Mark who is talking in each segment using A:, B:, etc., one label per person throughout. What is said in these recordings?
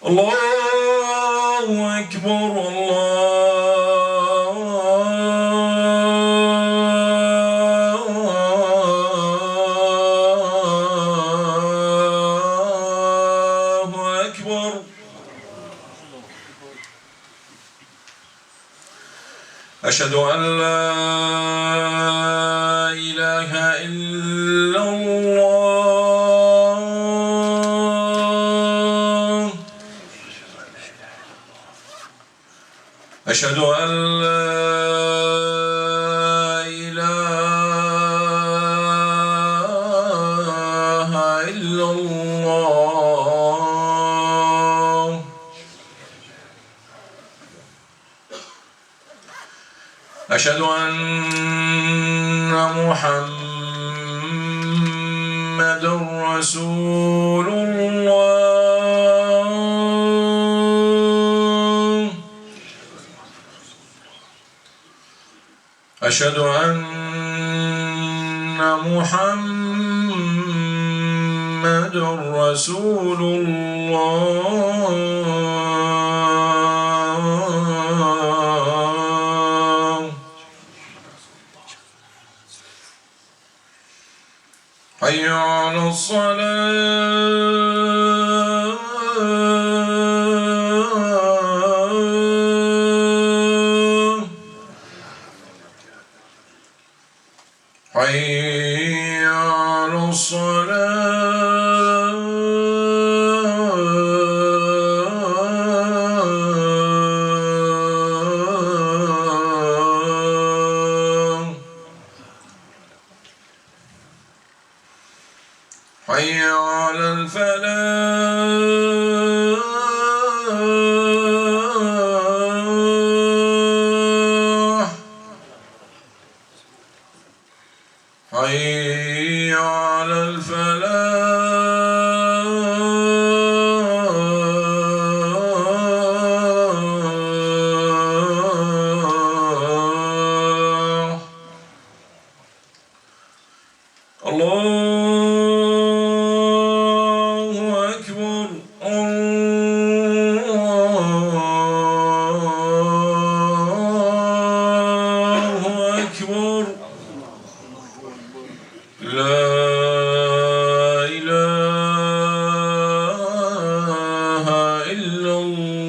A: الله أكبر الله أكبر. أشهد أن لا إله إلا الله. أشهد أن لا إله إلا الله. أشهد أن محمد رسول الله. أشهد أن محمد رسول الله. حي على الصلاة. حي على الصلاة. حي على الفلاح. حي على الفلاح. الله أكبر الله أكبر. لا إله إلا الله.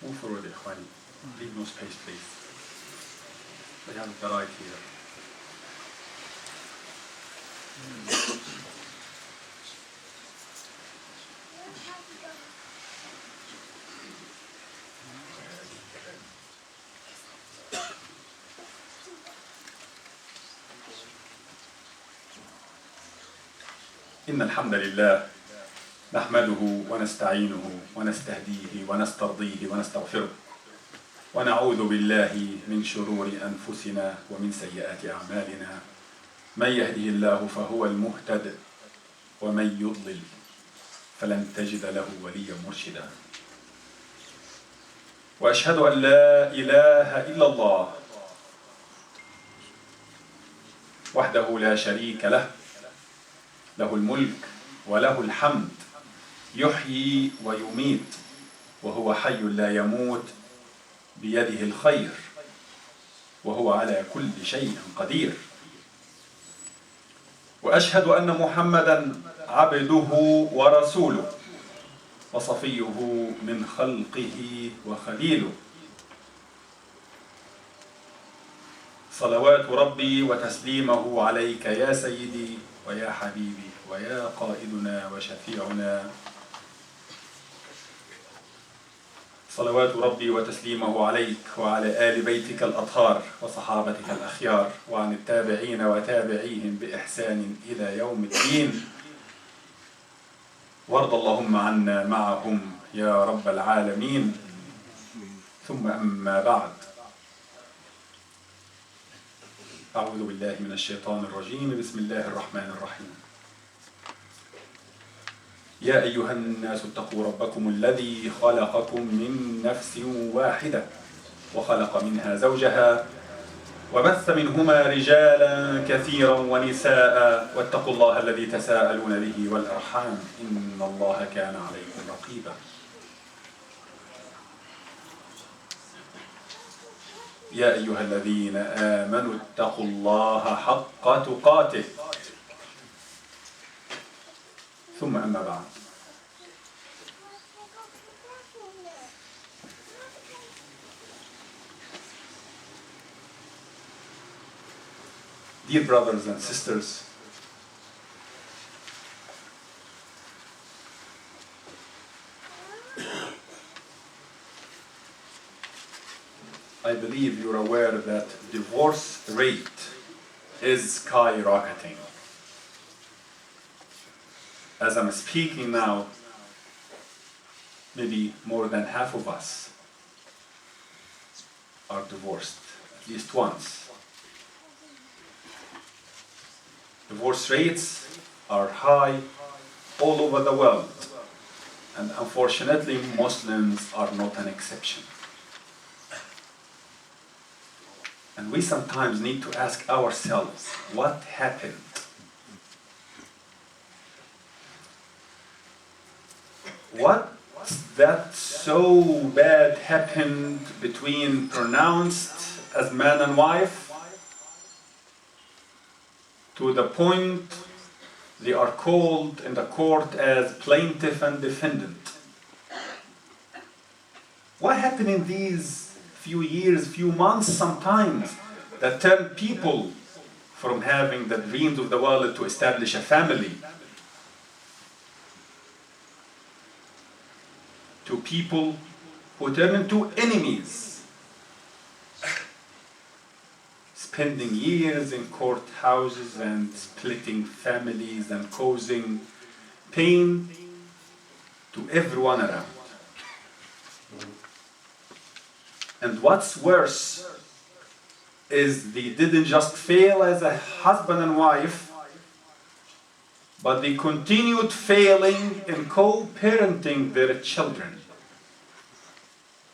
B: Move forward, Ikhwani. Leave no space, please. We have the right here. إن الحمد لله نحمده ونستعينه ونستهديه ونسترضيه ونستغفره ونعوذ بالله من شرور أنفسنا ومن سيئات أعمالنا. من يهده الله فهو المهتد ومن يضلل فلن تجد له وليا مرشدا. وأشهد أن لا إله إلا الله وحده لا شريك له، له الملك وله الحمد، يحيي ويميت وهو حي لا يموت، بيده الخير وهو على كل شيء قدير. وأشهد أن محمدًا عبده ورسوله وصفيه من خلقه وخليله، صلوات ربي وتسليمه عليك يا سيدي ويا حبيبي ويا قائدنا وشفيعنا. صلوات ربي وتسليمه عليك وعلى آل بيتك الأطهار وصحابتك الأخيار وعن التابعين وتابعيهم بإحسان إلى يوم الدين. وارض اللهم عنا معهم يا رب العالمين. ثم أما بعد، أعوذ بالله من الشيطان الرجيم. بسم الله الرحمن الرحيم. يا أيها الناس اتقوا ربكم الذي خلقكم من نفس واحدة وخلق منها زوجها وبث منهما رجالا كثيرا ونساء واتقوا الله الذي تساءلون به والأرحام إن الله كان عليكم رقيبا. يا أيها الذين آمنوا اتقوا الله حق تقاته ثم أما بعد. Dear brothers and sisters, I believe you're aware that divorce rate is skyrocketing. As I'm speaking now, maybe more than half of us are divorced, at least once. Divorce rates are high all over the world, and unfortunately Muslims are not an exception. And we sometimes need to ask ourselves, what happened? What's that so bad happened between pronounced as man and wife to the point they are called in the court as plaintiff and defendant? What happened in these few years, few months sometimes, that turned people from having the dreams of the world to establish a family to people who turn into enemies, spending years in courthouses and splitting families and causing pain to everyone around. And what's worse is they didn't just fail as a husband and wife, but they continued failing in co-parenting their children.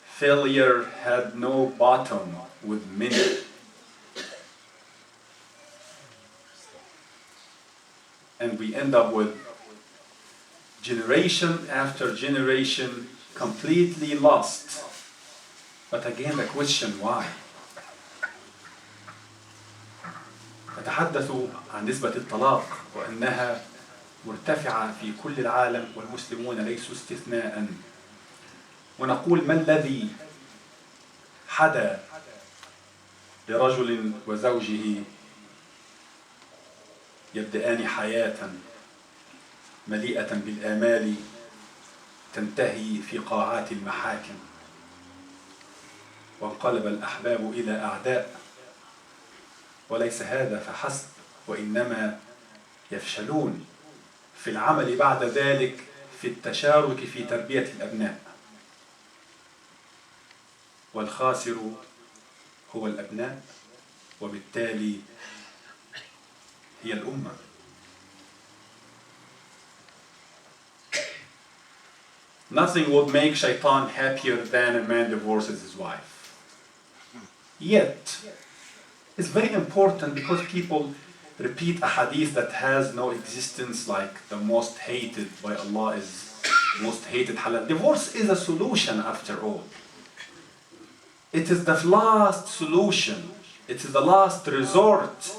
B: Failure had no bottom with many. And we end up with generation after generation completely lost. But again, the question, why? نتحدث عن نسبة الطلاق وأنها مرتفعة في كل العالم والمسلمون ليسوا استثناء، ونقول ما الذي حدا لرجل وزوجه يبدأان حياة مليئة بالآمال تنتهي في قاعات المحاكم، وانقلب الأحباب إلى أعداء، وليس هذا فحسب، وإنما يفشلون في العمل بعد ذلك في التشارك في تربية الأبناء، والخاسر هو الأبناء وبالتالي هي الأمة. Nothing would make Shaitan happier than a man divorces his wife. Yet, it's very important because people repeat a hadith that has no existence, like the most hated by Allah is most hated halal. Divorce is a solution after all. It is the last solution. It is the last resort.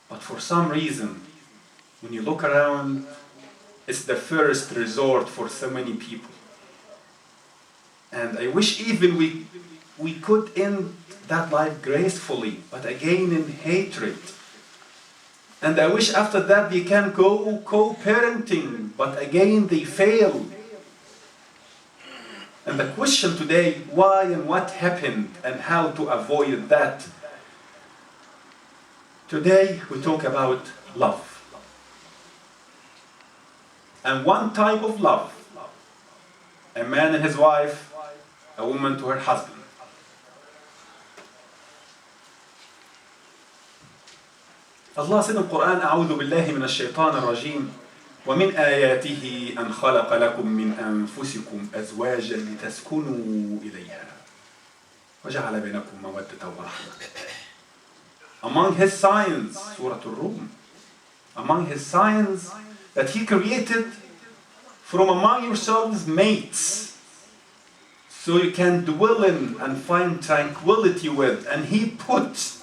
B: But for some reason, when you look around, it's the first resort for so many people. And I wish even we could end that life gracefully, but again in hatred. And I wish after that they can go co-parenting, but again they fail. And the question today, why and what happened and how to avoid that? Today we talk about love. And one type of love, a man and his wife, a woman to her husband. Allah said in the Quran, أعوذ بالله من الشيطان الرجيم, ومن آياته أن خلق لكم من أنفسكم أزواجا لتسكنوا إليها وجعل بينكم مودة ورحمة. Among his signs, Surah Al-Rum, among his signs that he created from among yourselves mates, so you can dwell in and find tranquility with, and he put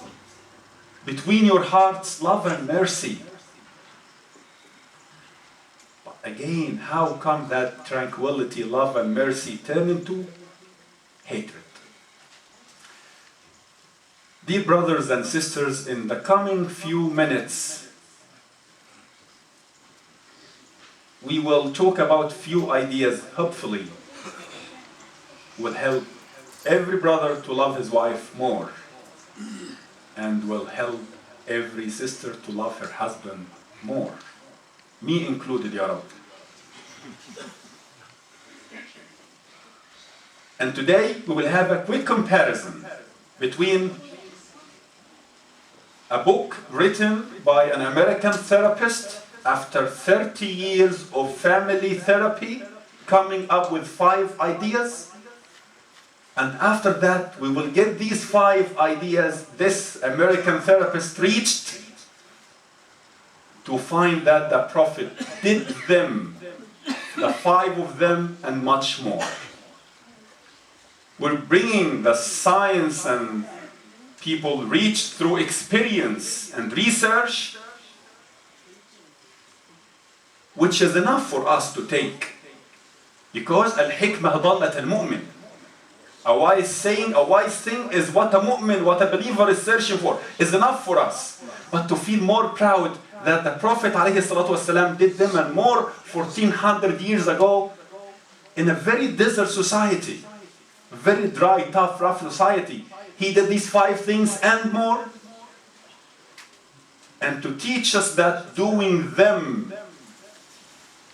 B: between your hearts love and mercy. But again, how come that tranquility, love and mercy turn into hatred? Dear brothers and sisters, in the coming few minutes, we will talk about few ideas, hopefully, will help every brother to love his wife more, and will help every sister to love her husband more. Me included, Ya Rabbi. And today we will have a quick comparison between a book written by an American therapist after 30 years of family therapy, coming up with 5 ideas. And after that, we will get these 5 ideas this American therapist reached to find that the Prophet did them, the 5 of them, and much more. We're bringing the science and people reached through experience and research, which is enough for us to take. Because al-hikmah dallat al-mu'min. A wise saying, a wise thing is what a mu'min, what a believer is searching for, is enough for us. But to feel more proud that the Prophet ﷺ did them, and more 1400 years ago, in a very desert society, very dry, tough, rough society, he did these 5 things and more. And to teach us that doing them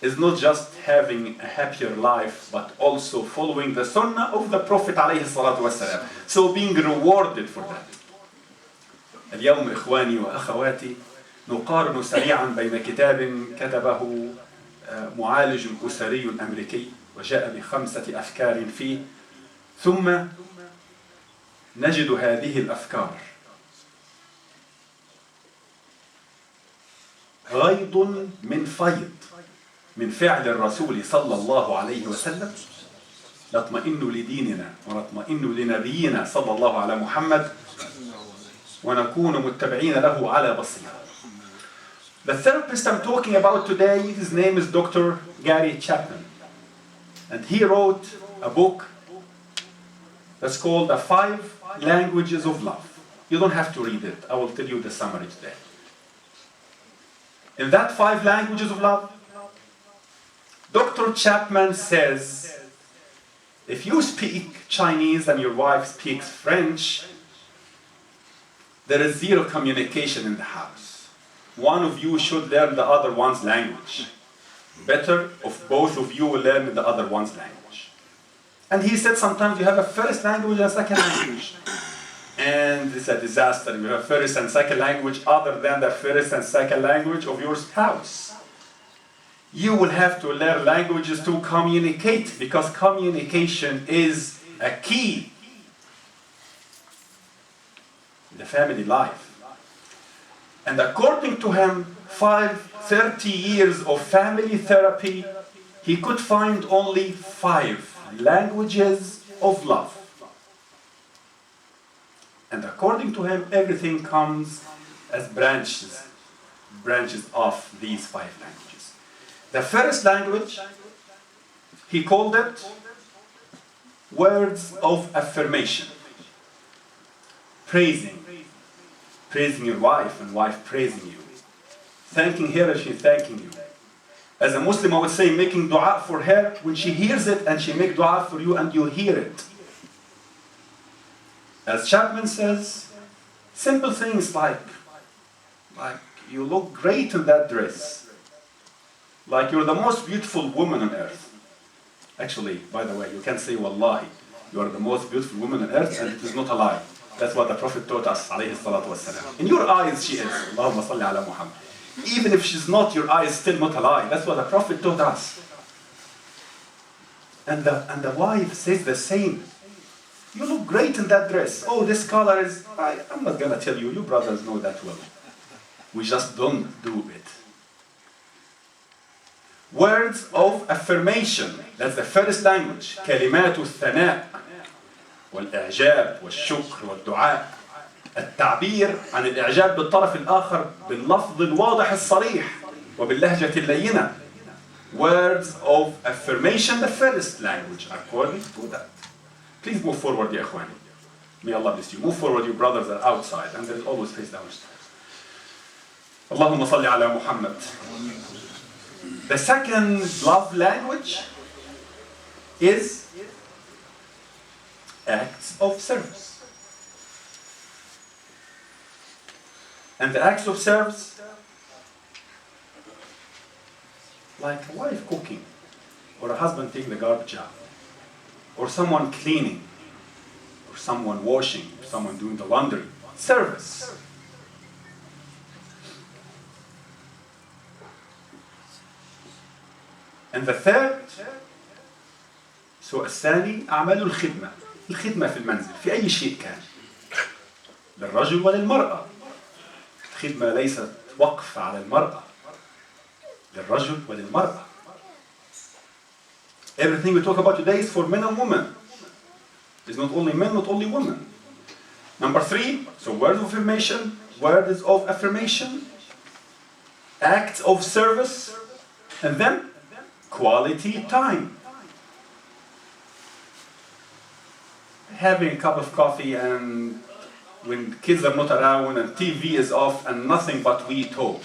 B: is not just having a happier life, but also following the sunnah of the Prophet ﷺ. So being rewarded for that. اليوم إخواني وأخواتي نقارن سريعا بين كتاب كتبه معالج أسري أمريكي وجاء ب5 أفكار فيه، ثم نجد هذه الأفكار غيض من فيض من فعل الرسول صلى الله عليه وسلم، نطمئن لديننا ونطمئن لنبينا صلى الله على محمد ونكون متبعين له على بصيرة. The therapist I'm talking about today, his name is Dr. Gary Chapman, and he wrote a book that's called The 5 Languages of Love. You don't have to read it. I will tell you the summary today. In that 5 languages of love, Dr. Chapman says, if you speak Chinese and your wife speaks French, there is 0 communication in the house. One of you should learn the other one's language. Better if both of you will learn the other one's language. And he said sometimes you have a first language and a second language. And it's a disaster. You have first and second language other than the first and second language of your spouse. You will have to learn languages to communicate, because communication is a key in the family life. And according to him, 30 years of family therapy, he could find only 5 languages of love. And according to him, everything comes as branches of these 5 languages. The first language, he called it words of affirmation. Praising your wife and wife praising you. Thanking her and she thanking you. As a Muslim, I would say making dua for her when she hears it, and she make dua for you and you hear it. As Chapman says, simple things like you look great in that dress. Like you're the most beautiful woman on earth. Actually, by the way, you can say wallahi, you are the most beautiful woman on earth, and it is not a lie. That's what the Prophet taught us, alayhi salatu wassalam. In your eyes she is. Allahumma salli ala Muhammad. Even if she's not, your eye is still not a lie. That's what the Prophet taught us. And the wife says the same. You look great in that dress. Oh, this color is... I'm not going to tell you. You brothers know that well. We just don't do it. Words of affirmation. That's the first language. كلمات الثناء والإعجاب والشكر والدعاء. التعبير عن الإعجاب بالطرف الآخر باللفظ الواضح الصريح وباللهجة اللينة. Words of affirmation, the first language, according to that. Please move forward, ya ikhwani. May Allah bless you. Move forward, your brothers are outside, and there is always space downstairs. Allahumma salli ala Muhammad. The second love language is acts of service. And the acts of service, like a wife cooking, or a husband taking the garbage out, or someone cleaning, or someone washing, or someone doing the laundry. Service. And the third, so الثاني أعمال الخدمة. الخدمة في المنزل في أي شيء كان للرجل وللمرأة. الخدمة ليست وقف على المرأة. للرجل وللمرأة. Everything we talk about today is for men and women. It's not only men, not only women. Number 3, so words of affirmation, acts of service, and then quality time. Having a cup of coffee and when kids are not around and TV is off and nothing but we talk.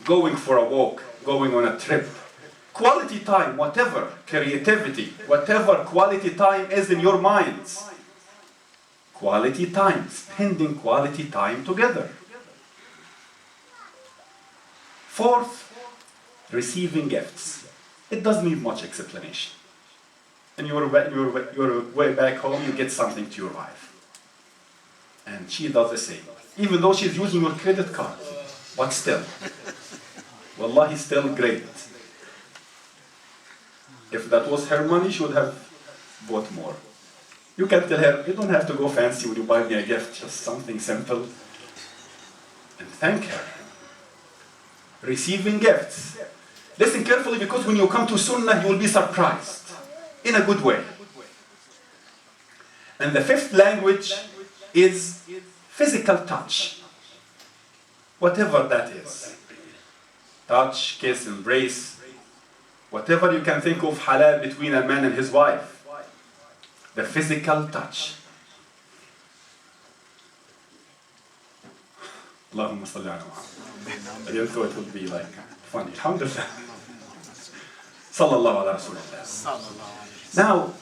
B: Going for a walk, going on a trip. Quality time, whatever, creativity, whatever quality time is in your minds. Quality time, spending quality time together. 4th, receiving gifts. It doesn't need much explanation. And you're way back home, you get something to your wife. And she does the same. Even though she's using your credit card. But still. Wallahi, still great. If that was her money, she would have bought more. You can tell her, you don't have to go fancy when you buy me a gift, just something simple. And thank her. Receiving gifts. Listen carefully, because when you come to Sunnah, you will be surprised. In a good way. And the 5th language is physical touch. Whatever that is. Touch, kiss, embrace. Whatever you can think of halal between a man and his wife. The physical touch. Allahumma salli ala Muhammad. I didn't thought it would be like funny. Alhamdulillah. Sallallahu ala Rasulullah. Now,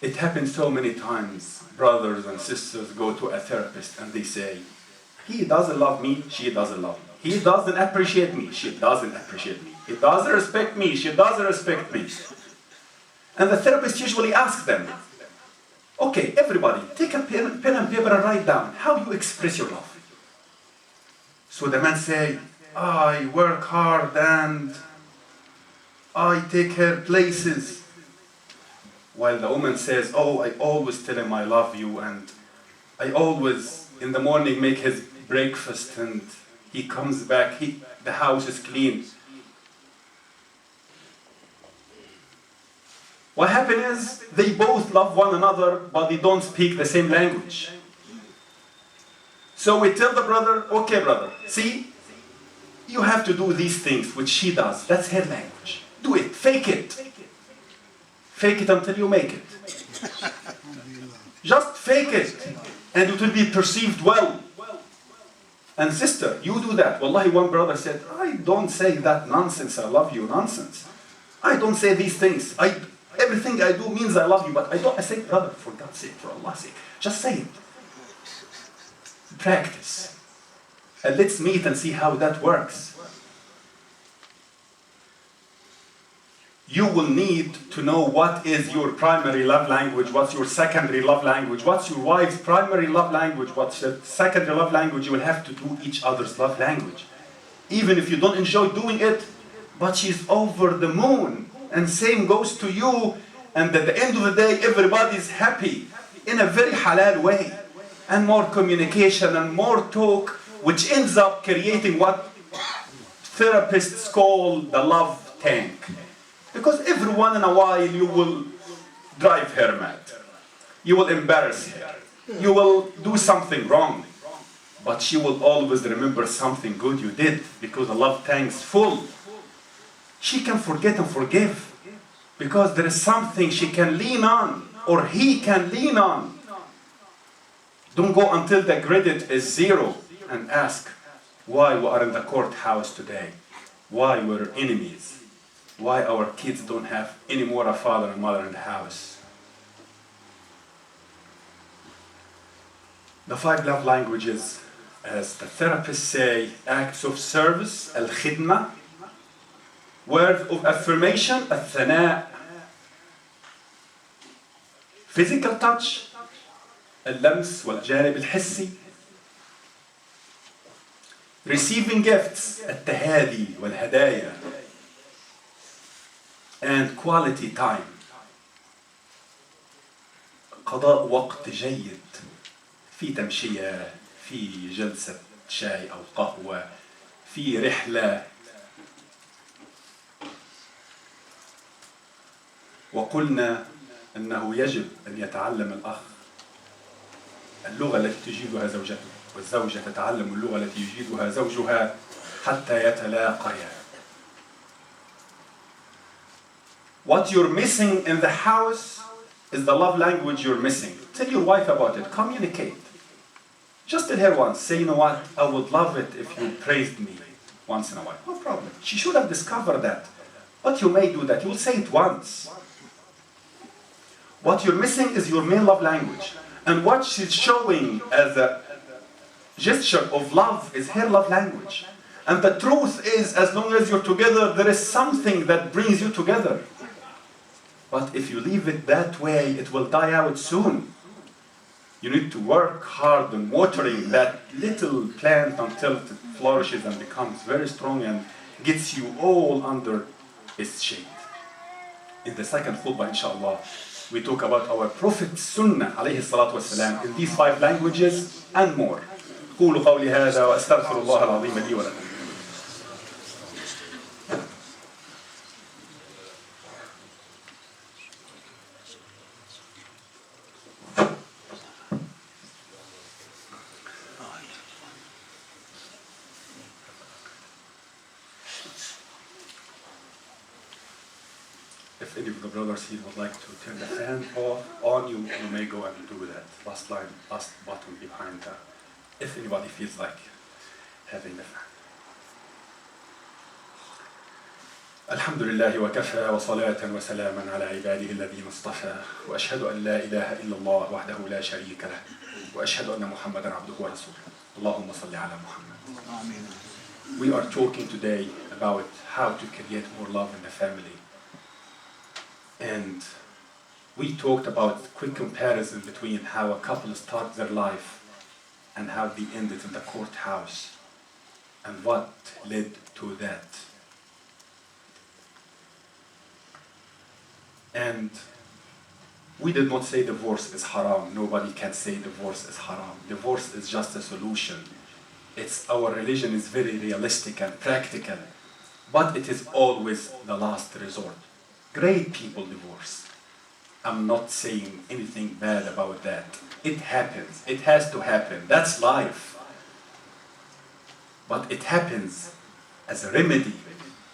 B: it happens so many times. Brothers and sisters go to a therapist and they say, he doesn't love me, she doesn't love me. He doesn't appreciate me, she doesn't appreciate me. He doesn't respect me, she doesn't respect me. And the therapist usually asks them, okay, everybody, take a pen and paper and write down how you express your love. So the man say, I work hard and I take her places. While the woman says, oh, I always tell him I love you and I always in the morning make his breakfast and he comes back, the house is clean. What happened is they both love one another but they don't speak the same language. So we tell the brother, okay brother, see, you have to do these things which she does. That's her language. Do it, fake it. Fake it until you make it. Just fake it and it will be perceived well. And sister, you do that. Wallahi, one brother said, I don't say that nonsense, I love you nonsense. I don't say these things. Everything I do means I love you, but I don't. I say, brother, for God's sake, for Allah's sake, just say it. Practice. And let's meet and see how that works. you will need to know what is your primary love language, what's your secondary love language, what's your wife's primary love language, what's the secondary love language. You will have to do each other's love language. Even if you don't enjoy doing it, but she's over the moon. And same goes to you. And at the end of the day, everybody's happy in a very halal way. And more communication and more talk, which ends up creating what therapists call the love tank. Because every once in a while you will drive her mad. You will embarrass her. You will do something wrong. But she will always remember something good you did because the love tank's full. She can forget and forgive because there is something she can lean on or he can lean on. Don't go until the credit is zero and ask why we are in the courthouse today. Why we're enemies. Why our kids don't have any more a father and mother in the house. The 5 love languages, as the therapists say, acts of service, al-khidma, words of affirmation, al-thana, physical touch, اللمس والجانب الحسي, receiving gifts, التهادي والهدايا, and quality time, قضاء وقت جيد في تمشية, في جلسة شاي أو قهوة, في رحلة. وقلنا أنه يجب أن يتعلم الأخ اللغة التي تجيدها زوجته والزوجة تتعلم اللغة التي يجيدها زوجها حتى يتلاقيا. What you're missing in the house is the love language you're missing. Tell your wife about it. Communicate. Just tell her once. Say, you know what? I would love it if you praised me once in a while. No problem. She should have discovered that. But you may do that. You will say it once. What you're missing is your main love language. And what she's showing as a gesture of love is her love language. And the truth is, as long as you're together, there is something that brings you together. But if you leave it that way, it will die out soon. You need to work hard on watering that little plant until it flourishes and becomes very strong and gets you all under its shade. In the second khutbah, inshallah, we talk about our Prophet's Sunnah, alayhi salatu wasalam, in these 5 languages and more. قولوا قولي هذا وأستغفر الله العظيم لي ولكم. If any of the brothers here would like to turn the fan on, you may go and do that. Last line, last button behind that. If anybody feels like having the fan. الحمد لله وكفى وصلاة وسلاما على عباده الذين اصطفى وأشهد أن لا إله إلا الله وحده لا شريك له وأشهد أن محمدا عبده ورسوله اللهم صل على محمد. We are talking today about how to create more love in the family. And we talked about quick comparison between how a couple start their life and how they ended in the courthouse and what led to that. And we did not say divorce is haram. Nobody can say divorce is haram. Divorce is just a solution. Our religion is very realistic and practical, but it is always the last resort. Great people divorce. I'm not saying anything bad about that. It happens. It has to happen. That's life. But it happens as a remedy,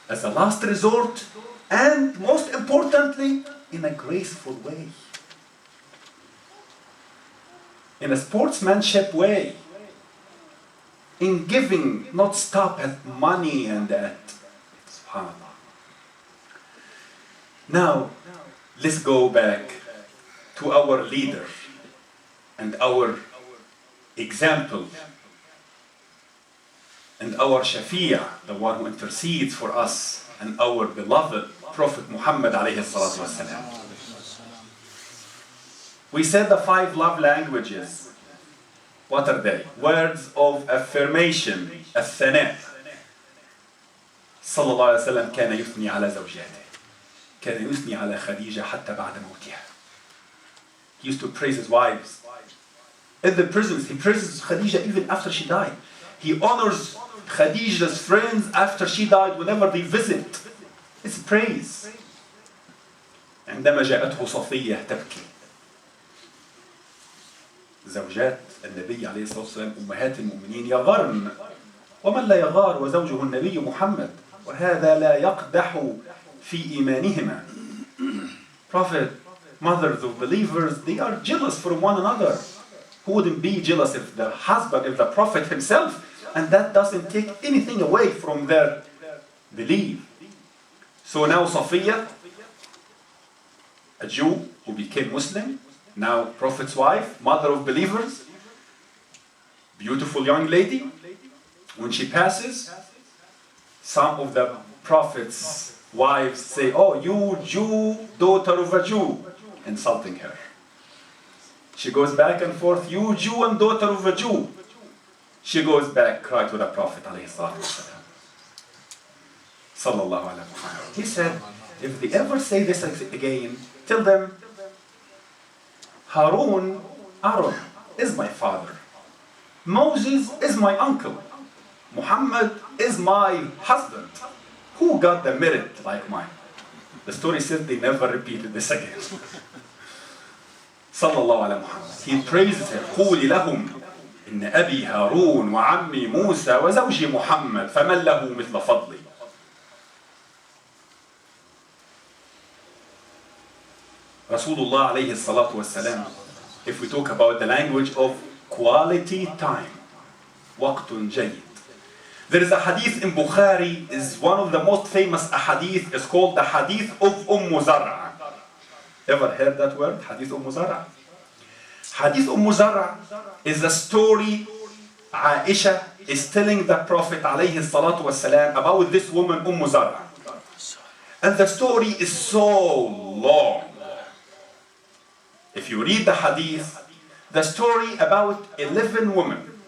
B: as a last resort, and most importantly, in a graceful way. In a sportsmanship way. In giving, not stop at money and that. SubhanAllah. Now, let's go back to our leader and our example and our Shafi'a, the one who intercedes for us and our beloved Prophet Muhammad alayhi salatu wasalam. We said the 5 love languages. What are they? Words of affirmation, الثناء. صلى الله عليه وسلم كان يثني على زوجاته. كان يثني على خديجة حتى بعد موتها. He used to praise his wives. In the prisons, he praises Khadija even after she died. He honors Khadija's friends after she died whenever they visit. It's praise. عندما جاءته صفية تبكي. زوجات النبي عليه الصلاة والسلام أمهات المؤمنين يغارن. ومن لا يغار وزوجه النبي محمد. وهذا لا يقدح في إيمانهما. Prophet, mothers of believers, they are jealous from one another. Who wouldn't be jealous if the husband, if the Prophet himself, and that doesn't take anything away from their belief. So now Safiya, a Jew who became Muslim, now Prophet's wife, mother of believers, beautiful young lady. When she passes, some of the Prophet's wives say, "Oh, you Jew, daughter of a Jew," insulting her. She goes back and forth, "You Jew and daughter of a Jew." She goes back, cry to the Prophet sallallahu alaihi wasallam. He said, if they ever say this again, tell them, Aaron is my father. Moses is my uncle. Muhammad is my husband. Who got the merit like mine? The story says they never repeated this again. Sallallahu alaihi Muhammad. He praises her. قولي لهم إن أبي هارون وعمي موسى وزوجي محمد فمن له مثل فضلي. Rasulullah alayhi salatu wasalam, if we talk about the language of quality time, waqtun jayyid. There is a hadith in Bukhari, is one of the most famous hadith, is called the hadith of Zar'a. Ever heard that word, hadith Zar'a? Hadith Zar'a is a story Aisha is telling the Prophet alayhi salatu wasalam about this woman Zar'a. And the story is so long. If you read the hadith, the story about 11 women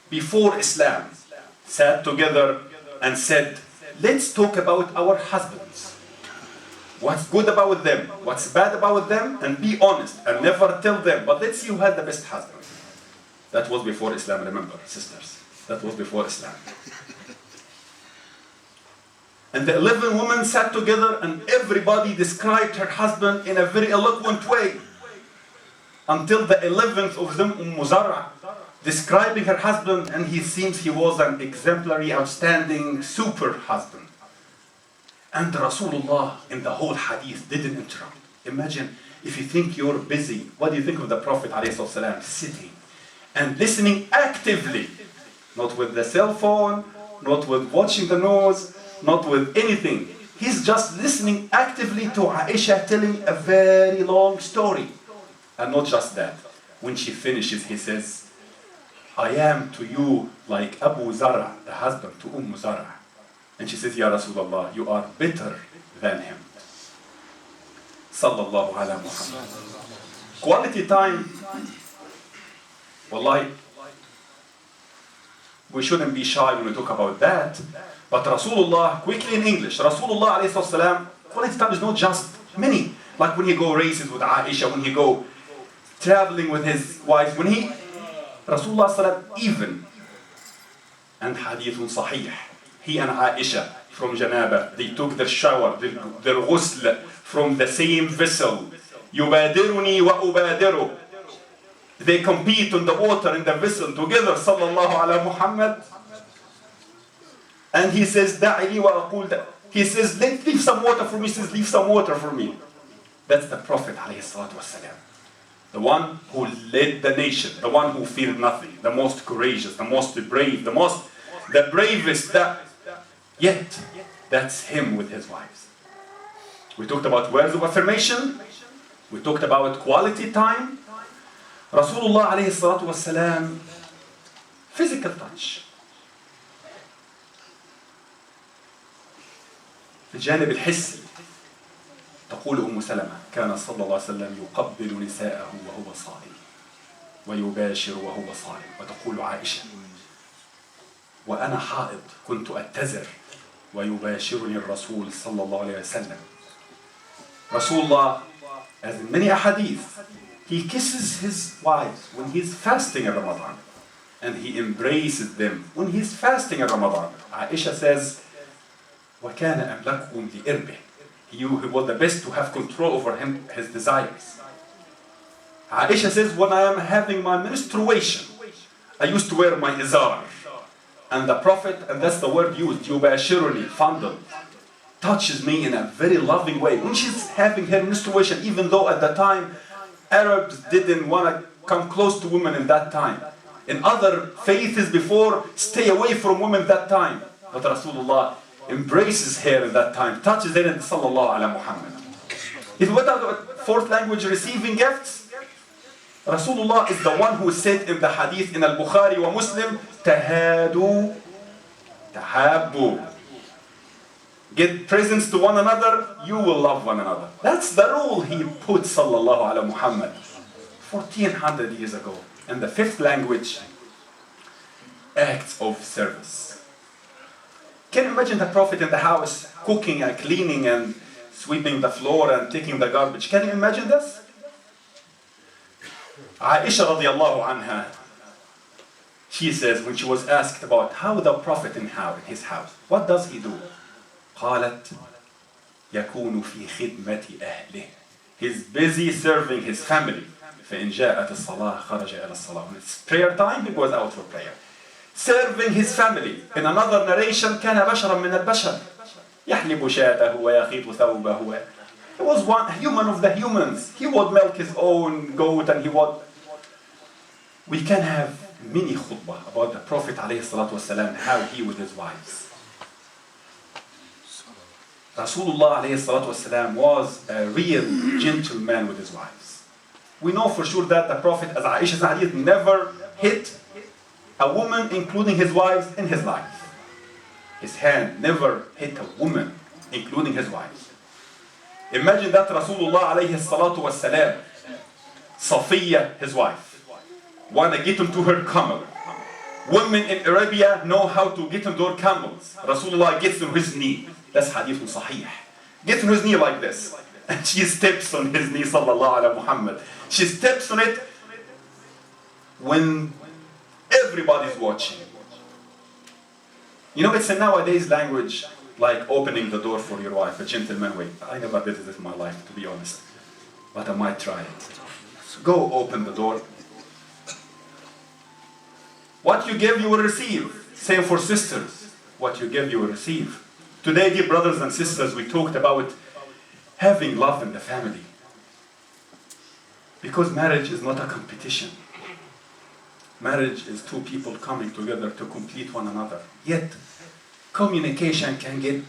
B: before Islam sat together and said, let's talk about our husbands. What's good about them, what's bad about them, and be honest and never tell them, but let's see who had the best husband. That was before Islam, remember, sisters. That was before Islam. And the 11 women sat together and everybody described her husband in a very eloquent way. Until the 11th of them, Zar'a, describing her husband, and he seems he was an exemplary, outstanding, super husband. And Rasulullah in the whole hadith didn't interrupt. Imagine if you think you're busy, what do you think of the Prophet ﷺ sitting and listening actively, not with the cell phone, not with watching the news, not with anything. He's just listening actively to Aisha telling a very long story. And not just that. When she finishes, he says, I am to you like Abu Zar'a, the husband to Zar'a. And she says, Ya Rasulullah, you are better than him. Sallallahu ala Muhammad. Quality time. Wallahi, we shouldn't be shy when we talk about that. But Rasulullah, quickly in English, Rasulullah alayhi salam, quality time is not just many. Like when he go races with Aisha, when he go traveling with his wife, when he, Rasulullah sallam, even, and hadithun sahih, he and Aisha from Janaba, they took their shower, their ghusl from the same vessel. Yubadiruni wa ubadiru. They compete on the water in the vessel together, sallallahu ala Muhammad. And he says, Da'ili wa aqul. He says, leave some water for me. He says, leave some water for me. That's the Prophet alayhi salatu wasalam. The one who led the nation, the one who feared nothing, the most courageous, the most brave, the bravest, yet that's him with his wives. We talked about words of affirmation, we talked about quality time. Rasulullah alayhi salatu wasalam, physical touch. في الجانب الحسي تقول أم سلمة كان صلى الله عليه وسلم يقبل نساءه وهو صائم ويباشر وهو صائم. وتقول عائشة وأنا حائض كنت أتزر ويباشرني الرسول صلى الله عليه وسلم. Rasulullah, as in many ahadith, he kisses his wives when he's fasting in Ramadan, and he embraces them when he's fasting in Ramadan. Aisha says, وَكَانَ أَمْلَكُهُمْ لِإِرْبِهِ. He was the best to have control over him, his desires. Aisha says, when I am having my menstruation, I used to wear my izar. And the Prophet, and that's the word used, yubashiruni, fondle, touches me in a very loving way. When she's having her menstruation, even though at the time Arabs didn't want to come close to women in that time. In other faiths before, stay away from women that time. But Rasulullah embraces her in that time, touches her in sallallahu ala Muhammad. Is what are the fourth language receiving gifts? Rasulullah is the one who said in the hadith in al-Bukhari wa Muslim, tahadu, tahabbu. Get presents to one another, you will love one another. That's the rule he put sallallahu ala Muhammad 1400 years ago. And the fifth language, acts of service. Can you imagine the Prophet in the house cooking and cleaning and sweeping the floor and taking the garbage? Can you imagine this? Aisha radiallahu anha, she says when she was asked about how the Prophet in his house, what does he do? قالت يكون في خدمة أهله. He's busy serving his family. فإن جاءت الصلاة خرج إلى الصلاة. When it's prayer time, he goes out for prayer. Serving his family. In another narration, كان بشرا من البشر. يحلب شاته ويخيط ثوبه. He was one human of the humans. He would milk his own goat and he would. We can have many khutbah about the Prophet ﷺ, how he with his wives. Rasulullah ﷺ was a real gentleman with his wives. We know for sure that the Prophet, as Aisha's hadith, never hit a woman, including his wives, in his life. His hand never hit a woman, including his wives. Imagine that Rasulullah ﷺ, Safiya, his wife, want to get into her camel. Women in Arabia know how to get into their camels. Rasulullah gets on his knee. That's hadith sahih. Gets on his knee like this. And she steps on his knee, sallallahu ala Muhammad. She steps on it when everybody's watching. You know, it's a nowadays language, like opening the door for your wife, a gentleman way. I never did this in my life, to be honest. But I might try it. Go open the door. What you give, you will receive. Same for sisters. What you give, you will receive. Today, dear brothers and sisters, we talked about having love in the family. Because marriage is not a competition. Marriage is two people coming together to complete one another. Yet, communication can get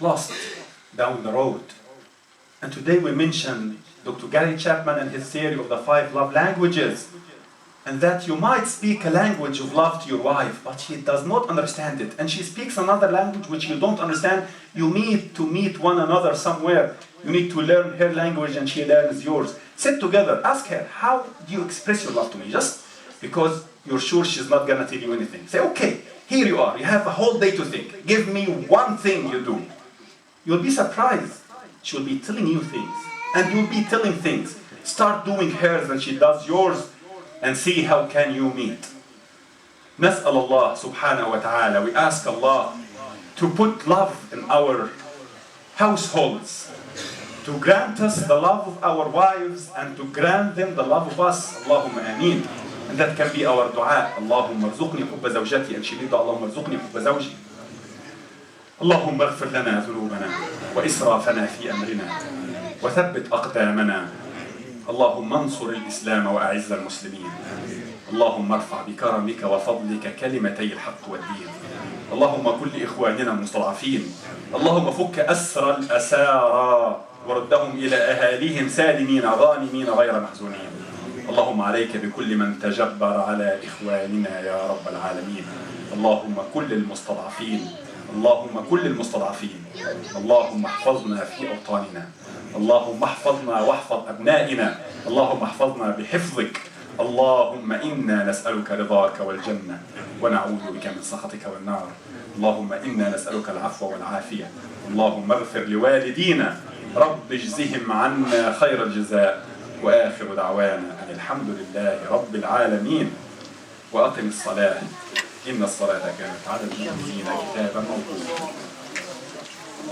B: lost down the road. And today we mentioned Dr. Gary Chapman and his theory of the 5 love languages. And that you might speak a language of love to your wife, but she does not understand it. And she speaks another language which you don't understand. You need to meet one another somewhere. You need to learn her language and she learns yours. Sit together, ask her, how do you express your love to me? Just because you're sure she's not going to tell you anything. Say, okay, here you are. You have a whole day to think. Give me one thing you do. You'll be surprised. She'll be telling you things. And you'll be telling things. Start doing hers and she does yours. And see how can you meet. نسأل الله سبحانه وتعالى. We ask Allah to put love in our households, to grant us the love of our wives and to grant them the love of us. Allahumma ameen. And that can be our dua. Allahumma arzuqni hubba zawjati. And she did Allahumma arzuqni hubba zawji. اللهم اغفر لنا ذنوبنا وإسرافنا في أمرنا وثبت أقدامنا. اللهم انصر الإسلام وأعز المسلمين. اللهم ارفع بكرمك وفضلك كلمتي الحق والدين. اللهم كن لإخواننا المستضعفين. اللهم فك أسر الأسارى وردهم إلى أهاليهم سالمين غانمين غير محزونين. اللهم عليك بكل من تجبر على إخواننا يا رب العالمين. اللهم كل المستضعفين اللهم كل المستضعفين، اللهم احفظنا في أوطاننا، اللهم احفظنا واحفظ أبنائنا، اللهم احفظنا بحفظك، اللهم إنا نسألك رضاك والجنة ونعوذ بك من سخطك والنار، اللهم إنا نسألك العفو والعافية، اللهم اغفر لوالدينا، رب اجزهم عنا خير الجزاء، وآخر دعوانا أن الحمد لله رب العالمين. وأقم الصلاة إن الصلاة كانت على المؤمنين كتابا موقوتا.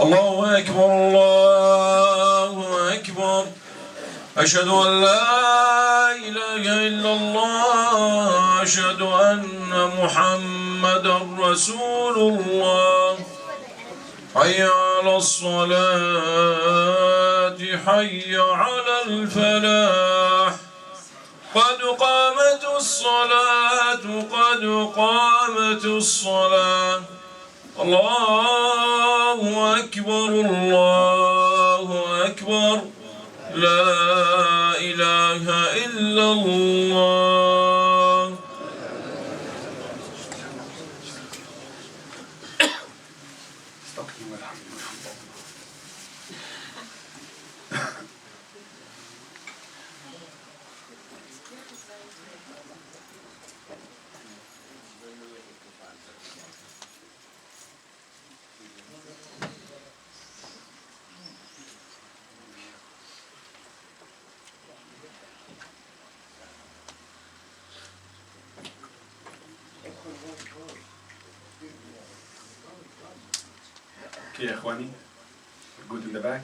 A: الله أكبر الله أكبر أشهد أن لا إله إلا الله أشهد أن محمدا رسول الله حي على الصلاة حي على الفلاح قد قامت الصلاة قد قامت الصلاة الله أكبر الله أكبر لا إله إلا الله.
B: Okay, يا إخواني, good in the back.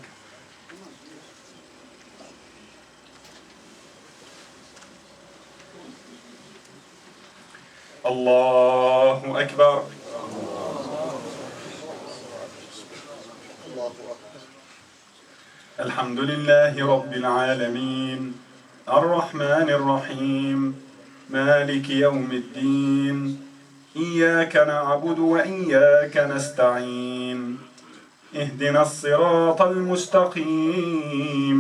B: الله أكبر. الحمد لله رب العالمين الرحمن الرحيم مالك يوم الدين إياك نعبد وإياك نستعين اهدنا الصراط المستقيم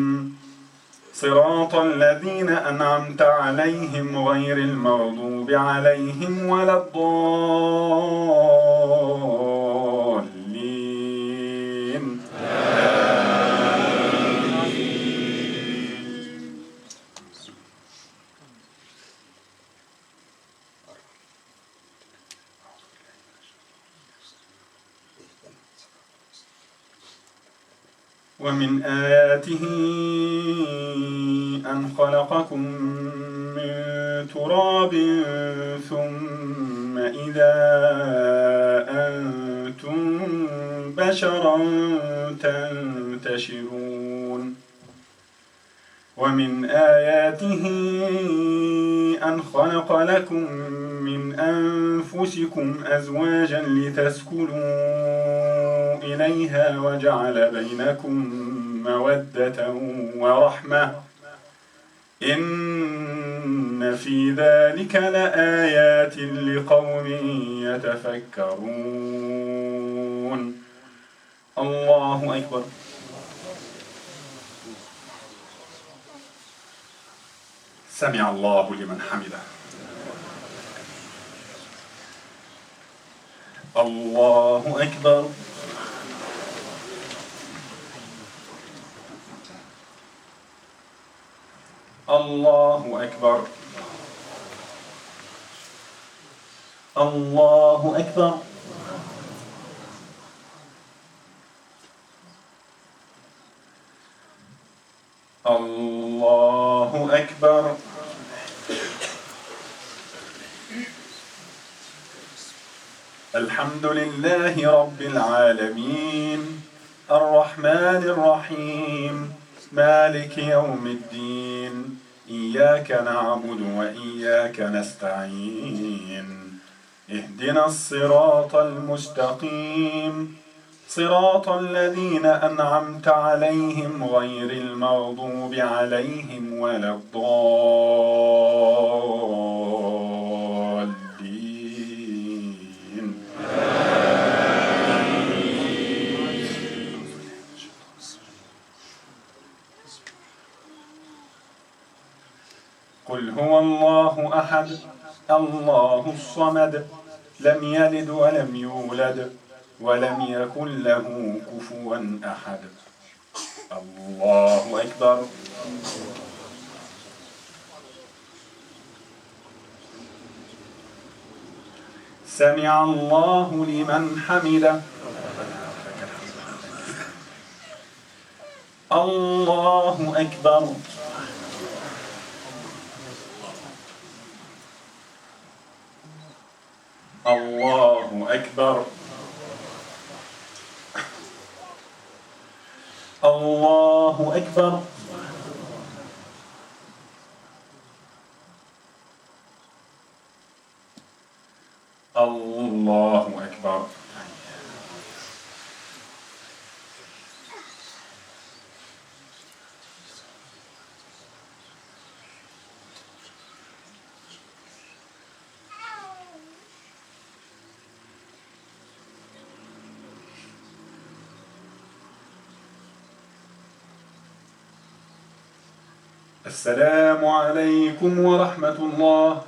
B: صراط الذين أنعمت عليهم غير المغضوب عليهم ولا الضالين. ومن آياته أن خلقكم من تراب ثم إذا أنتم بشرا تنتشرون. ومن آياته أن خلق لكم من أنفسكم أزواجا لتسكنوا إليها وجعل بينكم مودة ورحمة إن في ذلك لآيات لقوم يتفكرون. الله أكبر. سمع الله لمن حمده. الله أكبر. الله أكبر. الله أكبر. الله أكبر. الحمد لله رب العالمين الرحمن الرحيم مالك يوم الدين إياك نعبد وإياك نستعين اهدنا الصراط المستقيم صراط الذين أنعمت عليهم غير المغضوب عليهم ولا الضالين. قل هو الله أحد الله الصمد لم يلد ولم يولد ولم يكن له كفوا أحد. الله أكبر. سمع الله لمن حمده. الله أكبر. الله أكبر. الله أكبر. الله أكبر. السلام عليكم ورحمة الله.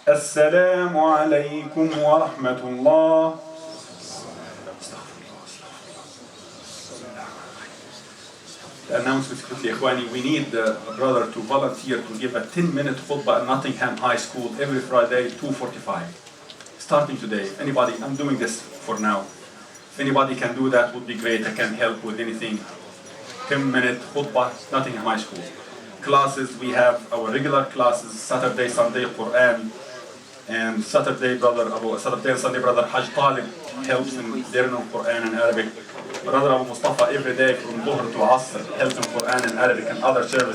B: السلام عليكم ورحمة الله. The announcement quickly, إخواني, we need a brother to volunteer to give a 10-minute khutbah at Nottingham High School every Friday, 2:45. Starting today. If anybody, I'm doing this for now. If anybody can do that, would be great. I can help with anything. 10-minute khutbah, Nottingham High School. Classes, we have our regular classes, Saturday, Sunday, Quran, and Saturday and Sunday brother Hajj Talib helps in learning Quran and Arabic. Brother Abu Mustafa every day from Dhuhr to Asr helps in Quran and Arabic and other services.